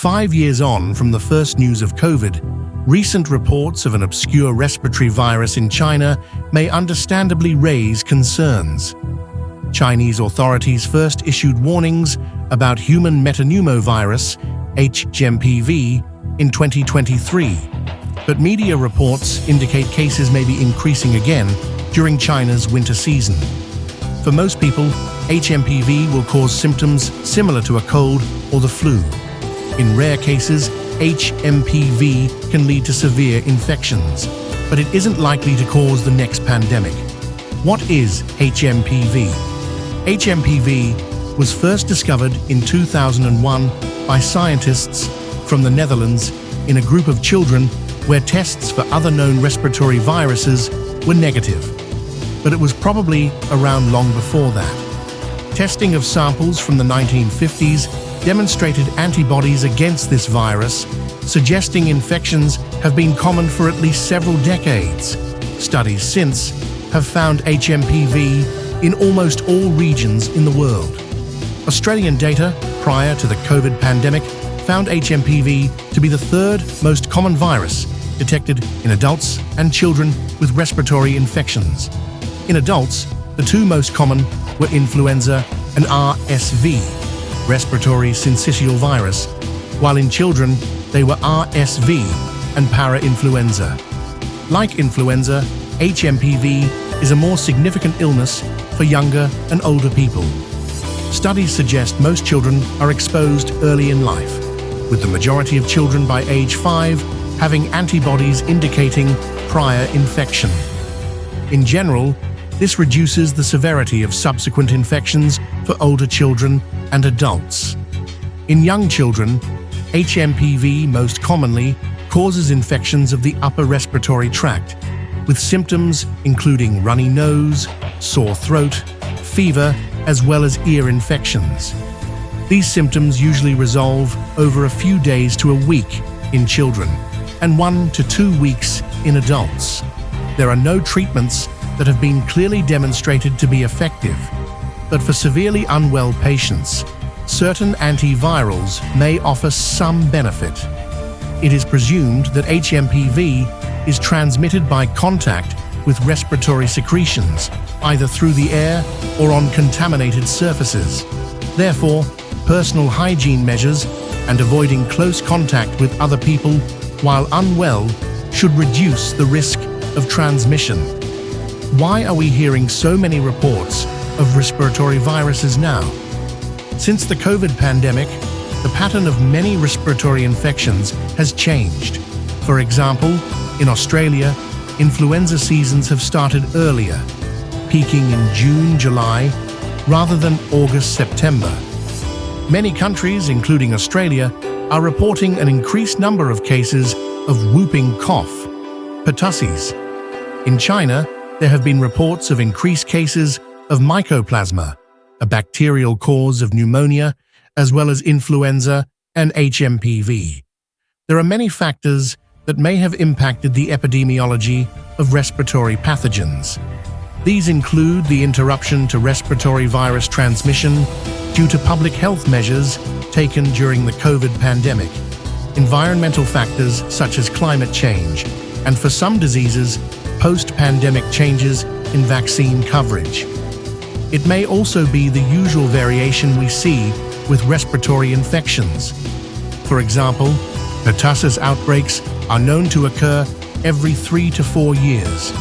5 years on from the first news of COVID, recent reports of an obscure respiratory virus in China may understandably raise concerns. Chinese authorities first issued warnings about human metapneumovirus, HMPV, in 2023, but media reports indicate cases may be increasing again during China's winter season. For most people, HMPV will cause symptoms similar to a cold or the flu. In rare cases, HMPV can lead to severe infections, but it isn't likely to cause the next pandemic. What is HMPV? HMPV was first discovered in 2001 by scientists from the Netherlands in a group of children where tests for other known respiratory viruses were negative. But it was probably around long before that. Testing of samples from the 1950s demonstrated antibodies against this virus, suggesting infections have been common for at least several decades. Studies since have found HMPV in almost all regions in the world. Australian data prior to the COVID pandemic found HMPV to be the third most common virus detected in adults and children with respiratory infections. In adults, the two most common were influenza and RSV, respiratory syncytial virus, while in children they were RSV and parainfluenza. Like influenza, HMPV is a more significant illness for younger and older people. Studies suggest most children are exposed early in life, with the majority of children by age 5 having antibodies indicating prior infection. In general, this reduces the severity of subsequent infections for older children and adults. In young children, HMPV most commonly causes infections of the upper respiratory tract, with symptoms including runny nose, sore throat, fever, as well as ear infections. These symptoms usually resolve over a few days to a week in children and 1 to 2 weeks in adults. There are no treatments that have been clearly demonstrated to be effective, but for severely unwell patients, certain antivirals may offer some benefit. It is presumed that HMPV is transmitted by contact with respiratory secretions, either through the air or on contaminated surfaces. Therefore, personal hygiene measures and avoiding close contact with other people while unwell should reduce the risk of transmission. Why are we hearing so many reports of respiratory viruses now? Since the COVID pandemic, the pattern of many respiratory infections has changed. For example, in Australia, influenza seasons have started earlier, peaking in June, July, rather than August, September. Many countries, including Australia, are reporting an increased number of cases of whooping cough, pertussis. In China, there have been reports of increased cases of mycoplasma, a bacterial cause of pneumonia, as well as influenza and HMPV. There are many factors that may have impacted the epidemiology of respiratory pathogens. These include the interruption to respiratory virus transmission due to public health measures taken during the COVID pandemic, environmental factors such as climate change, and for some diseases, post-pandemic changes in vaccine coverage. It may also be the usual variation we see with respiratory infections. For example, pertussis outbreaks are known to occur every 3 to 4 years.